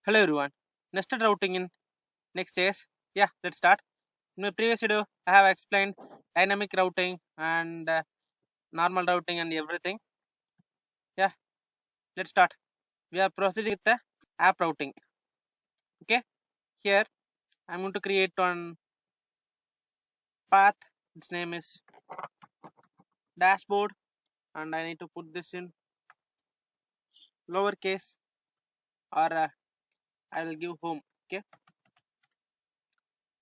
Hello everyone. Nested routing in Next.js. Yeah, let's start. In my previous video, I have explained dynamic routing and normal routing and everything. Yeah, let's start. We are proceeding with the app routing. Okay, here I'm going to create one path. Its name is dashboard, and I need to put this in lowercase or I will give home. Okay,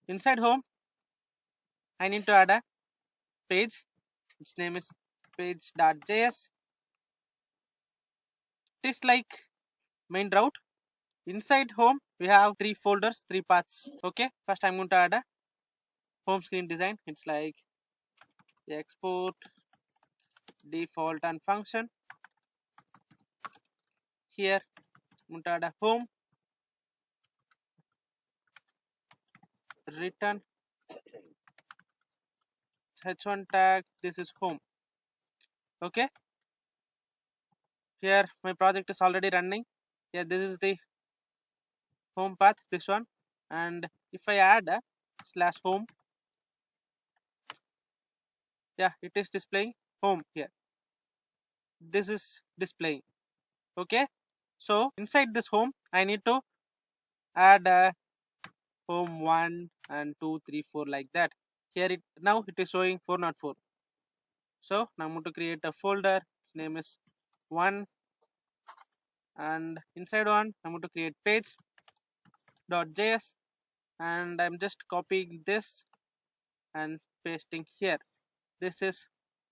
inside home, I need to add a page. Its name is page.js. It is like main route. Inside home we have three folders, three paths. Okay, first I'm going to add a home screen design. It's like export default and function. Here I'm going to add a home return h1 tag. This is home. Okay, here my project is already running. Here this is the home path, this one, and if I add a slash home, yeah, it is displaying home. Here this is displaying. Okay, so inside this home I need to add a home 1 and 2 3 4 like that. Here it now it is showing 404. So now I'm going to create a folder. Its name is 1, and inside one I'm going to create page.js, and I'm just copying this and pasting here. This is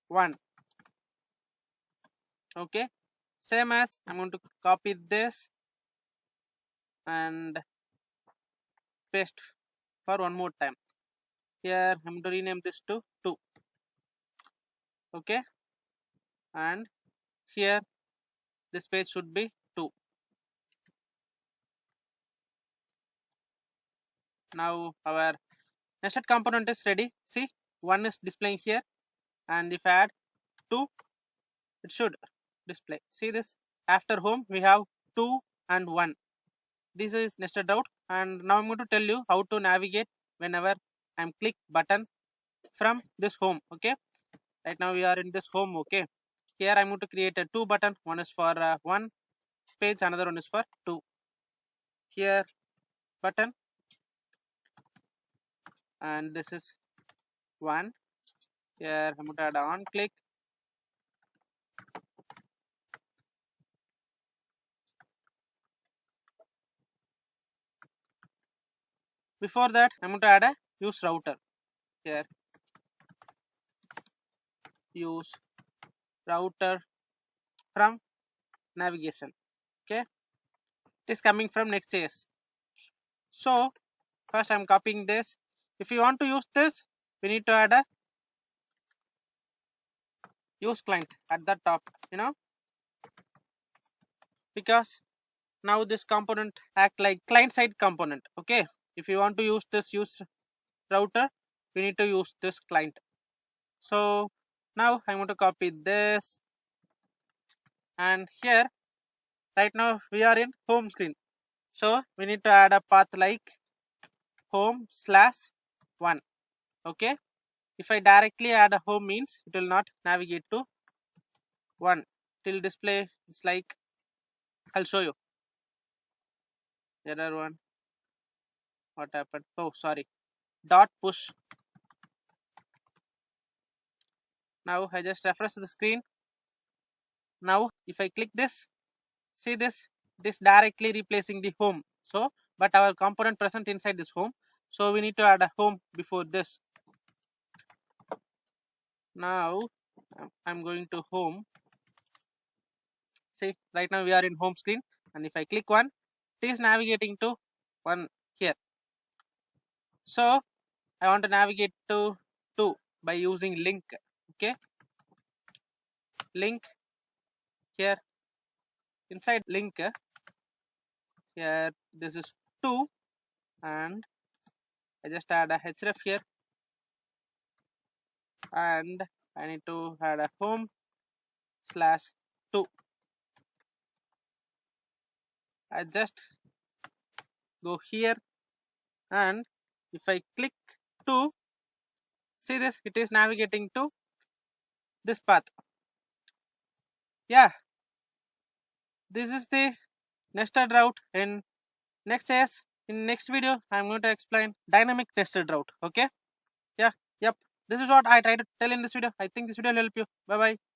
1. Okay, same as I'm going to copy this and paste for one more time. Here I'm going to rename this to 2. Okay, and here this page should be 2. Now our nested component is ready. See, 1 is displaying here, and if I add 2, it should display. See this, after home we have 2 and 1. This is nested out, and now I'm going to tell you how to navigate whenever I'm click button from this home. Okay, right now we are in this home. Okay, here I'm going to create a 2 button. One is for 1 page, another one is for 2. Here button, and this is 1. Here I'm going to add a on click. Before that I'm going to add a use router. Here use router from navigation. Okay, it is coming from Nextjs. So first I'm copying this. If you want to use this, we need to add a use client at the top, because now this component act like client side component. Okay, if you want to use this use router, we need to use this client. So now I'm going to copy this, and here right now we are in home screen, so we need to add a path like home/1. Okay, if I directly add a home means it will not navigate to 1 till display. It's like, I'll show you. Error 1. What happened? Oh, sorry. Dot push. Now I just refresh the screen. Now if I click this, see this, it is directly replacing the home. So, but our component present inside this home, so we need to add a home before this. Now I'm going to home. See, right now we are in home screen, and if I click 1, it is navigating to 1 here. So I want to navigate to 2 by using link. Okay, link. Here inside link, here this is 2, and I just add a href here, and I need to add a home/2. I just go here, and if I click to, see this, it is navigating to this path. Yeah, this is the nested route in Next.js. In next video, I'm going to explain dynamic nested route. Okay. Yeah. Yep. This is what I try to tell in this video. I think this video will help you. Bye bye.